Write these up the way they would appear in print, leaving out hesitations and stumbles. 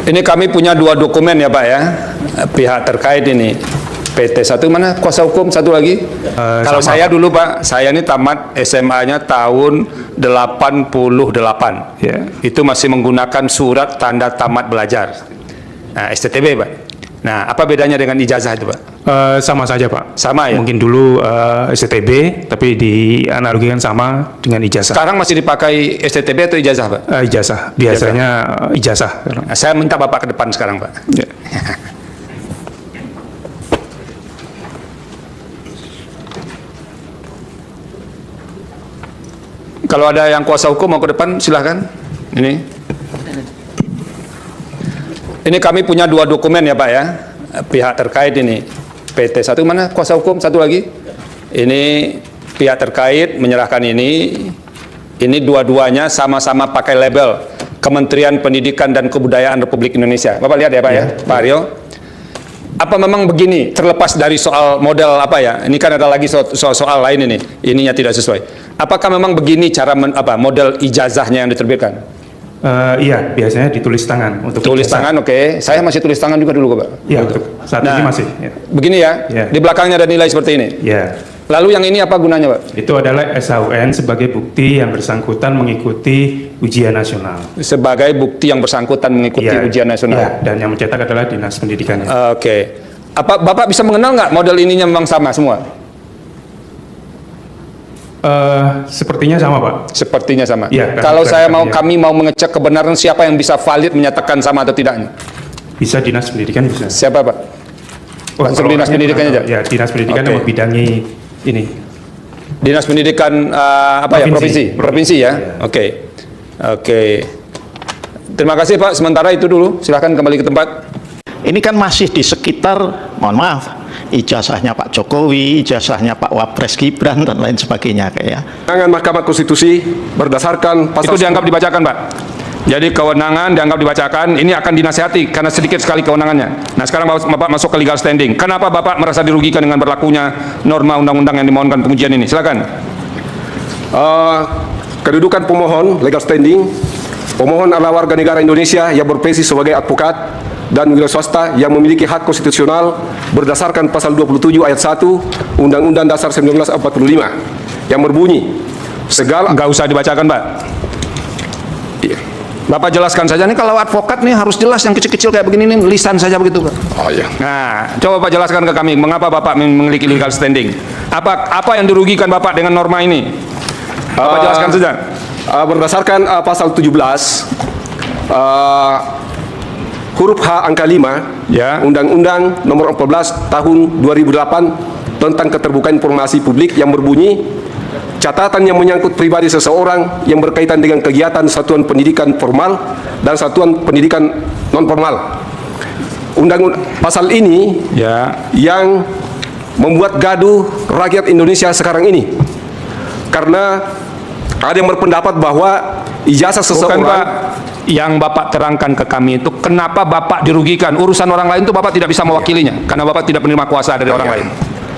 Ini kami punya dua dokumen ya Pak ya, pihak terkait ini. PT satu mana kuasa hukum satu lagi? Kalau saya Pak. dulu Pak, saya ini tamat SMA-nya tahun 88. Ya. Itu masih menggunakan surat tanda tamat belajar. Nah, STTB Pak. Nah, apa bedanya dengan ijazah itu Pak? Sama saja Pak. Sama ya? Mungkin dulu STTB, tapi dianalogikan sama dengan ijazah. Sekarang masih dipakai STTB atau ijazah Pak? Ijazah, biasanya ijazah. Nah, saya minta Bapak ke depan sekarang Pak. Ya. Kalau ada yang kuasa hukum mau ke depan, silahkan. Ini kami punya dua dokumen ya Pak ya, pihak terkait ini. PT satu mana kuasa hukum satu lagi? Ini pihak terkait menyerahkan ini. Ini dua-duanya sama-sama pakai label Kementerian Pendidikan dan Kebudayaan Republik Indonesia. Bapak lihat ya Pak ya, Pak Aryo. Apa memang begini, terlepas dari soal model apa ya, ini kan ada lagi soal lain ini, ininya tidak sesuai. Apakah memang begini cara model ijazahnya yang diterbitkan? Iya, biasanya ditulis tangan untuk Tulis ijazah. tangan, oke. Saya masih tulis tangan juga dulu Pak. Iya, betul. Saat ini masih. Ya. Begini ya, Ya. di belakangnya ada nilai seperti ini. Ya. Lalu yang ini apa gunanya Pak? Itu adalah SHUN sebagai bukti yang bersangkutan mengikuti ujian nasional. Sebagai bukti yang bersangkutan mengikuti Ya. ujian nasional. Ya, dan yang mencetak adalah Dinas Pendidikannya. Oke. Apa Bapak bisa mengenal nggak model ininya memang sama semua? Sepertinya sama Pak. Sepertinya sama. Ya, Kalau kan, kami mau mengecek kebenaran siapa yang bisa valid menyatakan sama atau tidaknya? Bisa Dinas Pendidikan bisa. Siapa Pak? Langsung kalau Dinas orangnya Pendidikan kurang aja? tahu. Ya, Dinas Pendidikan Oke. yang membidangi ini. Dinas Pendidikan Provinsi. Provinsi ya? Ya. Oke. Oke. Terima kasih Pak. Sementara itu dulu. Silahkan kembali ke tempat. Ini kan masih di sekitar, mohon maaf, ijazahnya Pak Jokowi, ijazahnya Pak Wapres Gibran, dan lain sebagainya kayak. Kewenangan Mahkamah Konstitusi berdasarkan pasal Itu dianggap dibacakan Pak. Jadi kewenangan dianggap dibacakan, ini akan dinasihati karena sedikit sekali kewenangannya. Nah sekarang Bapak masuk ke legal standing. Kenapa Bapak merasa dirugikan dengan berlakunya norma undang-undang yang dimohonkan pengujian ini? Silakan. kedudukan pemohon legal standing. Pemohon adalah warga negara Indonesia yang berprofesi sebagai advokat dan wira swasta yang memiliki hak konstitusional berdasarkan pasal 27 ayat 1 Undang-Undang Dasar 1945 yang berbunyi segala. Nggak usah dibacakan Pak. Bapak jelaskan saja nih, kalau advokat nih harus jelas, yang kecil-kecil kayak begini nih lisan saja begitu Pak. Oh iya. Nah, coba Pak jelaskan ke kami mengapa Bapak memiliki legal standing. Apa yang dirugikan Bapak dengan norma ini? Bapak jelaskan saja. Berdasarkan pasal 17 huruf H angka 5 Ya. Undang-Undang Nomor 14 Tahun 2008 tentang keterbukaan informasi publik yang berbunyi catatan yang menyangkut pribadi seseorang yang berkaitan dengan kegiatan satuan pendidikan formal dan satuan pendidikan non formal. Pasal ini Ya. yang membuat gaduh rakyat Indonesia sekarang ini karena ada yang berpendapat bahwa ijazah Bukan seseorang. Pak, yang Bapak terangkan ke kami itu kenapa Bapak dirugikan. Urusan orang lain itu Bapak tidak bisa mewakilinya karena Bapak tidak menerima kuasa dari orang lain.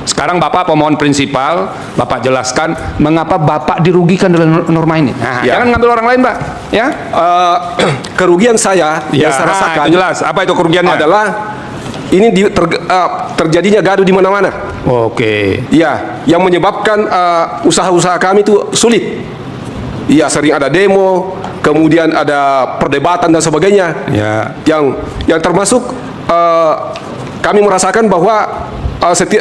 Sekarang Bapak pemohon prinsipal, Bapak jelaskan mengapa Bapak dirugikan dalam norma ini. Nah, Ya. jangan ngambil orang lain Pak, ya. Kerugian saya yang saya rasakan itu jelas. Apa itu kerugiannya? adalah ini terjadinya gaduh di mana-mana. Oke. Ya, yang menyebabkan usaha-usaha kami itu sulit. Iya, sering ada demo, kemudian ada perdebatan dan sebagainya. Ya. Yang termasuk kami merasakan bahwa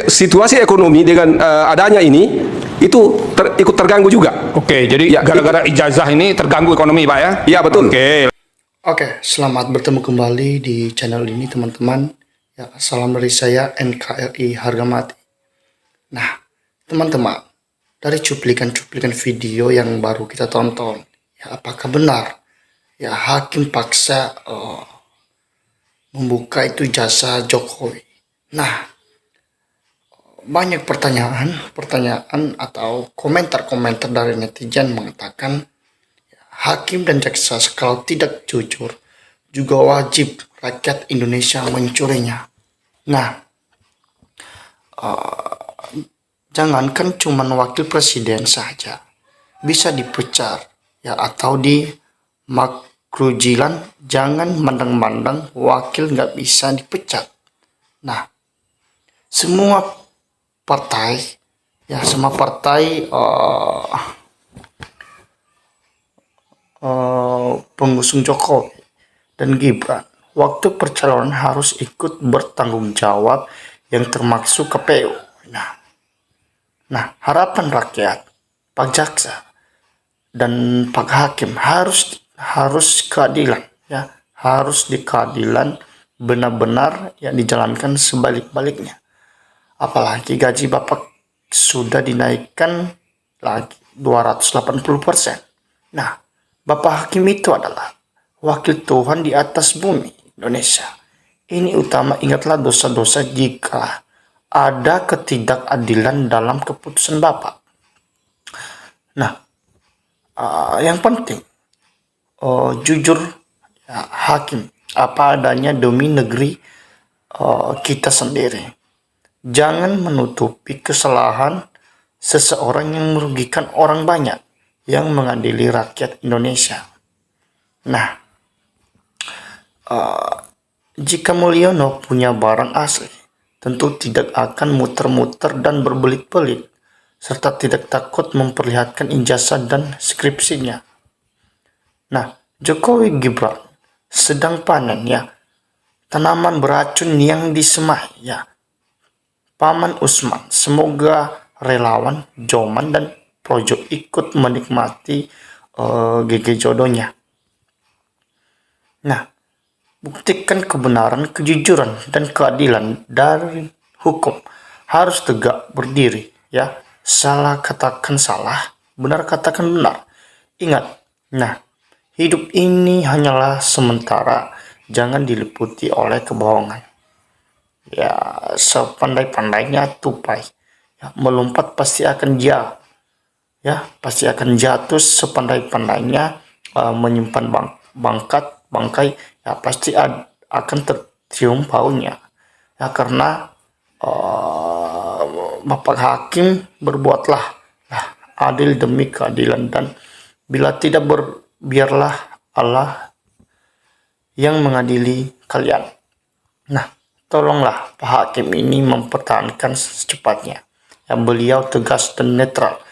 situasi ekonomi dengan adanya ini itu ikut terganggu juga. Oke, jadi Ya, gara-gara ijazah ini terganggu ekonomi Pak ya? Iya, betul. Oke. Oke, selamat bertemu kembali di channel ini teman-teman. Ya, salam dari saya NKRI Harga Mati. Nah, teman-teman, dari cuplikan-cuplikan video yang baru kita tonton, ya apakah benar ya hakim paksa membuka itu jasa Jokowi? Nah, banyak pertanyaan atau komentar-komentar dari netizen mengatakan hakim dan jaksa kalau tidak jujur juga wajib rakyat Indonesia mencurinya. Nah, jangankan cuman wakil presiden saja bisa dipecat ya atau kerujilan, jangan mandang-mandang wakil nggak bisa dipecat. Nah, semua partai, ya semua partai pengusung Jokowi dan Gibran, waktu percalonan harus ikut bertanggung jawab yang termasuk KPU. Nah, harapan rakyat, Pak Jaksa dan Pak Hakim harus keadilan, ya, harus di keadilan benar-benar yang dijalankan sebalik-baliknya. Apalagi gaji Bapak sudah dinaikkan lagi 280%. Nah, Bapak Hakim itu adalah wakil Tuhan di atas bumi Indonesia. Ini utama, ingatlah dosa-dosa jika ada ketidakadilan dalam keputusan Bapak. Nah, yang penting jujur, ya, hakim apa adanya demi negeri kita sendiri. Jangan menutupi kesalahan seseorang yang merugikan orang banyak, yang mengadili rakyat Indonesia. Nah, jika Mulyono punya barang asli, tentu tidak akan muter-muter dan berbelit-belit, serta tidak takut memperlihatkan ijazah dan skripsinya. Nah, Jokowi Gibran sedang panen, ya, tanaman beracun yang disemai, ya. Paman Usman, semoga relawan, Joman, dan Projo ikut menikmati GG jodohnya. Nah, buktikan kebenaran, kejujuran, dan keadilan dari hukum. Harus tegak berdiri, ya. Salah katakan salah, benar katakan benar. Ingat, nah, hidup ini hanyalah sementara, jangan diliputi oleh kebohongan. Ya, sepandai-pandainya tupai, ya, melompat pasti akan jatuh. Ya, pasti akan jatuh. Sepandai-pandainya menyimpan bangkai, ya pasti akan tercium baunya. Ya, karena Bapak Hakim berbuatlah adil demi keadilan, dan bila tidak biarlah Allah yang mengadili kalian. Nah, tolonglah Pak Hakim ini mempertahankan secepatnya. Ya, beliau tegas dan netral.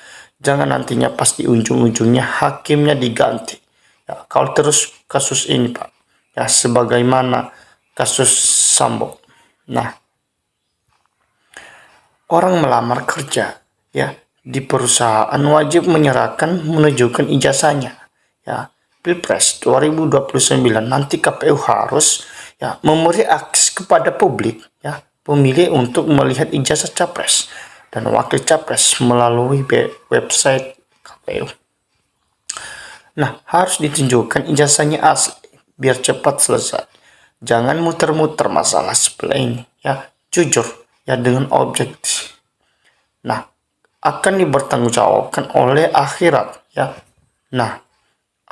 Jangan nantinya pasti ujung-ujungnya hakimnya diganti. Ya, kalau terus kasus ini, Pak, ya sebagaimana kasus Sambo. Nah, orang melamar kerja, ya, di perusahaan wajib menunjukkan ijazahnya. Ya, Pilpres 2029 nanti KPU harus, ya, memberi akses kepada publik, ya, pemilih untuk melihat ijazah capres dan wakil capres melalui website KPU. Nah, harus ditunjukkan ijazahnya asli biar cepat selesai. Jangan muter-muter masalah sebelah ini, ya, jujur, ya, dengan objektif. Nah, akan dipertanggungjawabkan oleh akhirat, ya. Nah,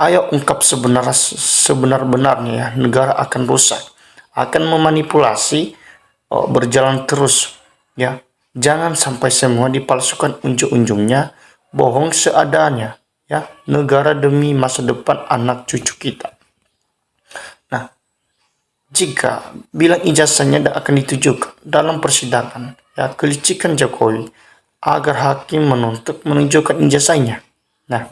ayo ungkap sebenar-benarnya, ya. Negara akan rusak, akan memanipulasi, berjalan terus, ya. Jangan sampai semua dipalsukan, ujung-ujungnya bohong seadanya, ya. Negara demi masa depan anak cucu kita. Nah, jika bilang ijazahnya akan ditujukan dalam persidangan, ya, kelicikan Jokowi agar hakim menuntut menunjukkan ijazahnya. Nah,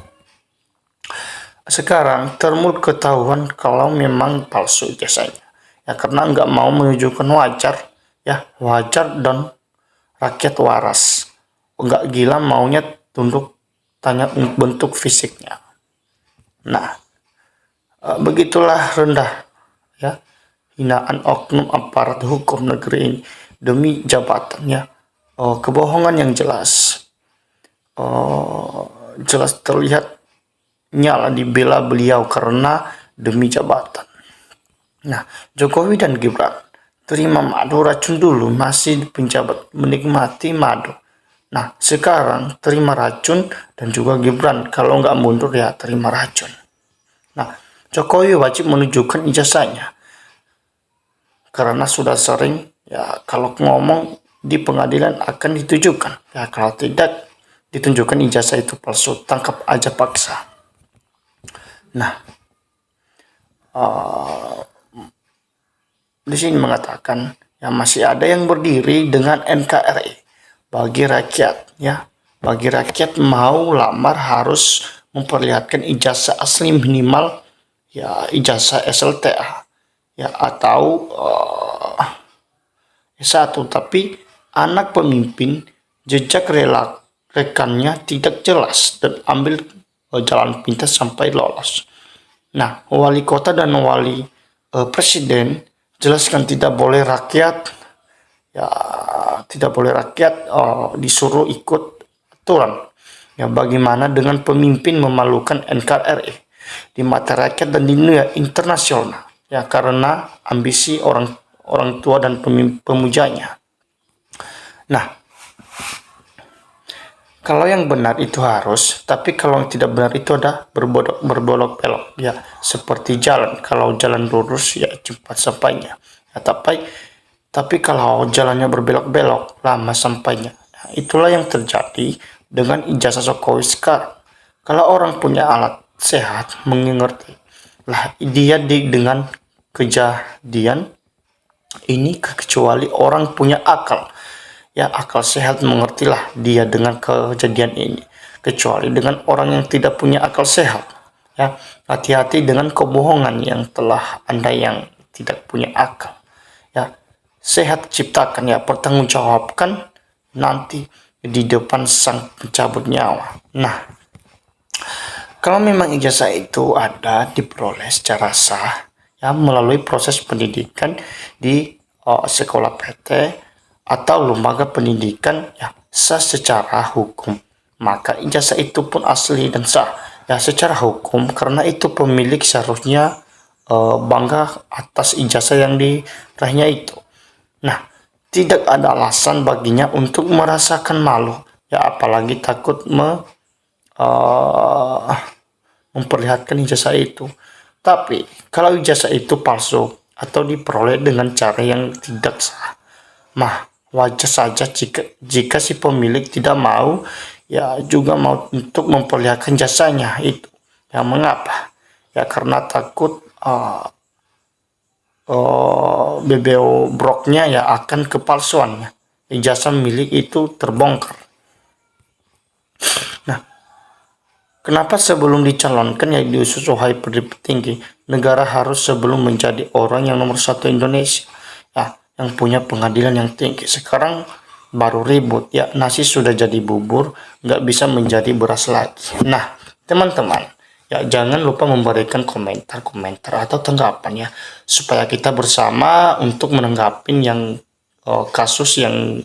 sekarang termul ketahuan kalau memang palsu ijazahnya, ya, karena nggak mau menunjukkan wajar, ya, wajar dan rakyat waras. Nggak gila maunya tunduk tanya bentuk fisiknya. Nah, begitulah rendah, ya, hinaan oknum aparat hukum negeri ini demi jabatannya. Kebohongan yang jelas terlihat nyala dibela beliau karena demi jabatan. Nah, Jokowi dan Gibran terima madu racun dulu, masih penjabat menikmati madu. Nah, sekarang terima racun, dan juga Gibran kalau nggak mundur ya terima racun. Nah, Jokowi wajib menunjukkan ijazahnya karena sudah sering, ya, kalau ngomong di pengadilan akan ditujukan, ya, kalau tidak ditunjukkan ijazah itu palsu, tangkap aja paksa. Nah, di sini mengatakan ya masih ada yang berdiri dengan NKRI bagi rakyat ya. Bagi rakyat mau lamar harus memperlihatkan ijazah asli minimal ya ijazah SLTA ya atau S1, tapi anak pemimpin jejak rekannya tidak jelas dan ambil jalan pintas sampai lolos. Nah, wali kota dan wali presiden jelaskan tidak boleh rakyat disuruh ikut aturan. Ya, bagaimana dengan pemimpin memalukan NKRI di mata rakyat dan di dunia internasional ya karena ambisi orang tua dan pemujanya. Nah, kalau yang benar itu harus, tapi kalau yang tidak benar itu ada berbolok-belok ya, seperti jalan. Kalau jalan lurus ya cepat sampainya. Ya, tapi kalau jalannya berbelok-belok lama sampainya. Nah, itulah yang terjadi dengan ijazah Jokowi sekarang. Kalau orang punya alat sehat mengerti lah dia dengan kejadian ini kecuali orang punya akal. Ya akal sehat mengertilah dia dengan kejadian ini kecuali dengan orang yang tidak punya akal sehat ya hati-hati dengan kebohongan yang telah Anda yang tidak punya akal ya sehat ciptakan ya pertanggungjawabkan nanti di depan sang pencabut nyawa. Nah, kalau memang ijazah itu ada diperoleh secara sah ya melalui proses pendidikan di sekolah PT atau lembaga pendidikan ya sah secara hukum, maka ijazah itu pun asli dan sah ya secara hukum karena itu pemilik seharusnya bangga atas ijazah yang diraihnya itu. Nah, tidak ada alasan baginya untuk merasakan malu ya apalagi takut memperlihatkan ijazah itu. Tapi kalau ijazah itu palsu atau diperoleh dengan cara yang tidak sah, wajar saja jika si pemilik tidak mau ya juga mau untuk memperlihatkan jasanya itu. Ya mengapa? Ya karena takut BBO broknya ya akan kepalsuannya. Ijazah milik itu terbongkar. Nah, kenapa sebelum dicalonkan ya diusus wahai petinggi negara harus sebelum menjadi orang yang nomor 1 Indonesia ya yang punya pengadilan yang tinggi. Sekarang baru ribut ya nasi sudah jadi bubur nggak bisa menjadi beras lagi. Nah teman-teman ya jangan lupa memberikan komentar atau tanggapan ya supaya kita bersama untuk menanggapi yang kasus yang